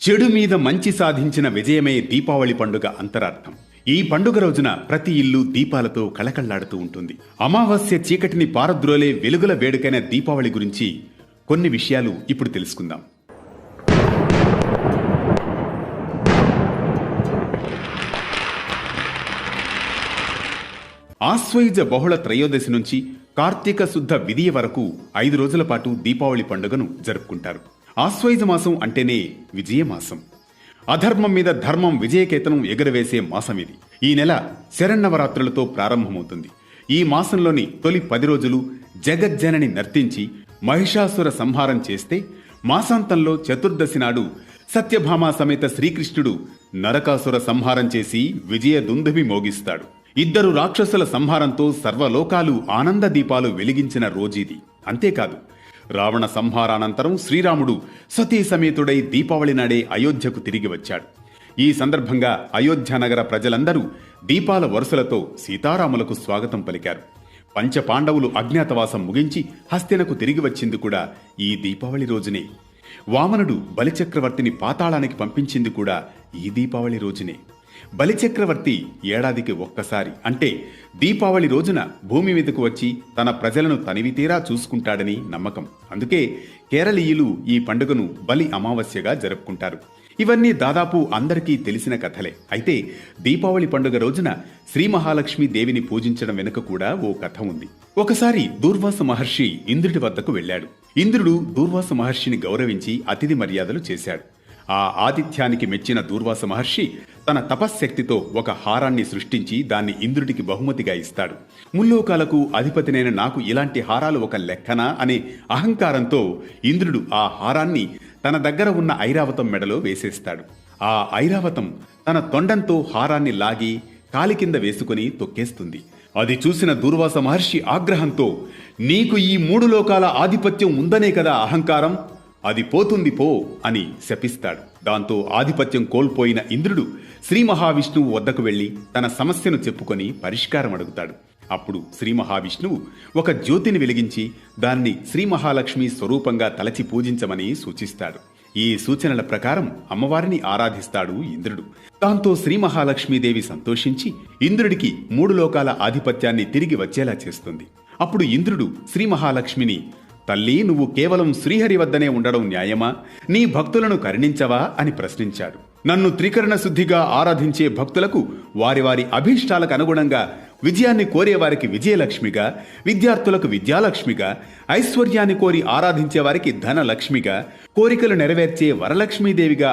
చెడు మీద మంచి సాధించిన విజయమే దీపావళి పండుగ అంతరార్థం. ఈ పండుగ రోజున ప్రతి ఇల్లు దీపాలతో కళకళ్లాడుతూ ఉంటుంది. అమావాస్య చీకటిని పారద్రోలే వెలుగుల వేడుకైన దీపావళి గురించి కొన్ని విషయాలు ఇప్పుడు తెలుసుకుందాం. ఆశ్వయుజ బహుళ త్రయోదశి నుంచి కార్తీక శుద్ధ విదియ వరకు 5 రోజుల పాటు దీపావళి పండుగను జరుపుకుంటారు. ఆశ్వయుజ మాసం అంటేనే విజయమాసం. అధర్మం మీద ధర్మం విజయకేతనం ఎగురవేసే మాసం ఇది. ఈ నెల శరన్నవరాత్రులతో ప్రారంభమవుతుంది. ఈ మాసంలోని తొలి 10 రోజులు జగజ్జనని నర్తించి మహిషాసుర సంహారం చేస్తే, మాసాంతంలో చతుర్దశి నాడు సత్యభామ సమేత శ్రీకృష్ణుడు నరకాసుర సంహారం చేసి విజయ దుందుభి మోగిస్తాడు. 2 రాక్షసుల సంహారంతో సర్వలోకాలు ఆనంద దీపాలు వెలిగించిన రోజీది. అంతేకాదు, రావణ సంహారానంతరం శ్రీరాముడు సతీ సమేతుడై దీపావళి నాడే అయోధ్యకు తిరిగి వచ్చాడు. ఈ సందర్భంగా అయోధ్య నగర ప్రజలందరూ దీపాల వరుసలతో సీతారాములకు స్వాగతం పలికారు. పంచపాండవులు అజ్ఞాతవాసం ముగించి హస్తినకు తిరిగి వచ్చింది కూడా ఈ దీపావళి రోజునే. వామనుడు బలిచక్రవర్తిని పాతాళానికి పంపించింది కూడా ఈ దీపావళి రోజునే. బలిచక్రవర్తి ఏడాదికి ఒక్కసారి, అంటే దీపావళి రోజున భూమి మీదకు వచ్చి తన ప్రజలను తనివితీరా చూసుకుంటాడని నమ్మకం. అందుకే కేరళీయులు ఈ పండుగను బలి అమావాస్యగా జరుపుకుంటారు. ఇవన్నీ దాదాపు అందరికీ తెలిసిన కథలే. అయితే దీపావళి పండుగ రోజున శ్రీ మహాలక్ష్మి దేవిని పూజించడం వెనుక కూడా ఓ కథ ఉంది. ఒకసారి దూర్వాస మహర్షి ఇంద్రుడి వద్దకు వెళ్ళాడు. ఇంద్రుడు దూర్వాస మహర్షిని గౌరవించి అతిథి మర్యాదలు చేశాడు. ఆ ఆతిథ్యానికి మెచ్చిన దూర్వాస మహర్షి తన తపశ్శక్తితో ఒక హారాన్ని సృష్టించి దాన్ని ఇంద్రుడికి బహుమతిగా ఇస్తాడు. ముల్లోకాలకు అధిపతినైన నాకు ఇలాంటి హారాలు ఒక లెక్కనా అనే అహంకారంతో ఇంద్రుడు ఆ హారాన్ని తన దగ్గర ఉన్న ఐరావతం మెడలో వేసేస్తాడు. ఆ ఐరావతం తన తొండంతో హారాన్ని లాగి కాలి కింద వేసుకుని తొక్కేస్తుంది. అది చూసిన దూర్వాస మహర్షి ఆగ్రహంతో, నీకు ఈ 3 లోకాల ఆధిపత్యం ఉందనే కదా అహంకారం, అది పోతుంది పో అని శపిస్తాడు. దాంతో ఆధిపత్యం కోల్పోయిన ఇంద్రుడు శ్రీ మహావిష్ణువు వద్దకు వెళ్లి తన సమస్యను చెప్పుకొని పరిష్కారం అడుగుతాడు. అప్పుడు శ్రీ మహావిష్ణువు ఒక జ్యోతిని వెలిగించి దాన్ని శ్రీ మహాలక్ష్మి స్వరూపంగా తలచి పూజించమని సూచిస్తాడు. ఈ సూచనల ప్రకారం అమ్మవారిని ఆరాధిస్తాడు ఇంద్రుడు. దాంతో శ్రీ మహాలక్ష్మీదేవి సంతోషించి ఇంద్రుడికి 3 లోకాల ఆధిపత్యాన్ని తిరిగి వచ్చేలా చేస్తుంది. అప్పుడు ఇంద్రుడు శ్రీ మహాలక్ష్మిని, తల్లి, నువ్వు కేవలం శ్రీహరి వద్దనే ఉండడం న్యాయమా? నీ భక్తులను కరుణించవా అని ప్రశ్నించాడు. నన్ను త్రికరణ శుద్ధిగా ఆరాధించే భక్తులకు వారి వారి అభీష్టాలకు అనుగుణంగా విజయాన్ని కోరేవారికి విజయలక్ష్మిగా, విద్యార్థులకు విద్యాలక్ష్మిగా, ఐశ్వర్యాన్ని కోరి ఆరాధించే వారికి ధనలక్ష్మిగా, కోరికలు నెరవేర్చే వరలక్ష్మీదేవిగా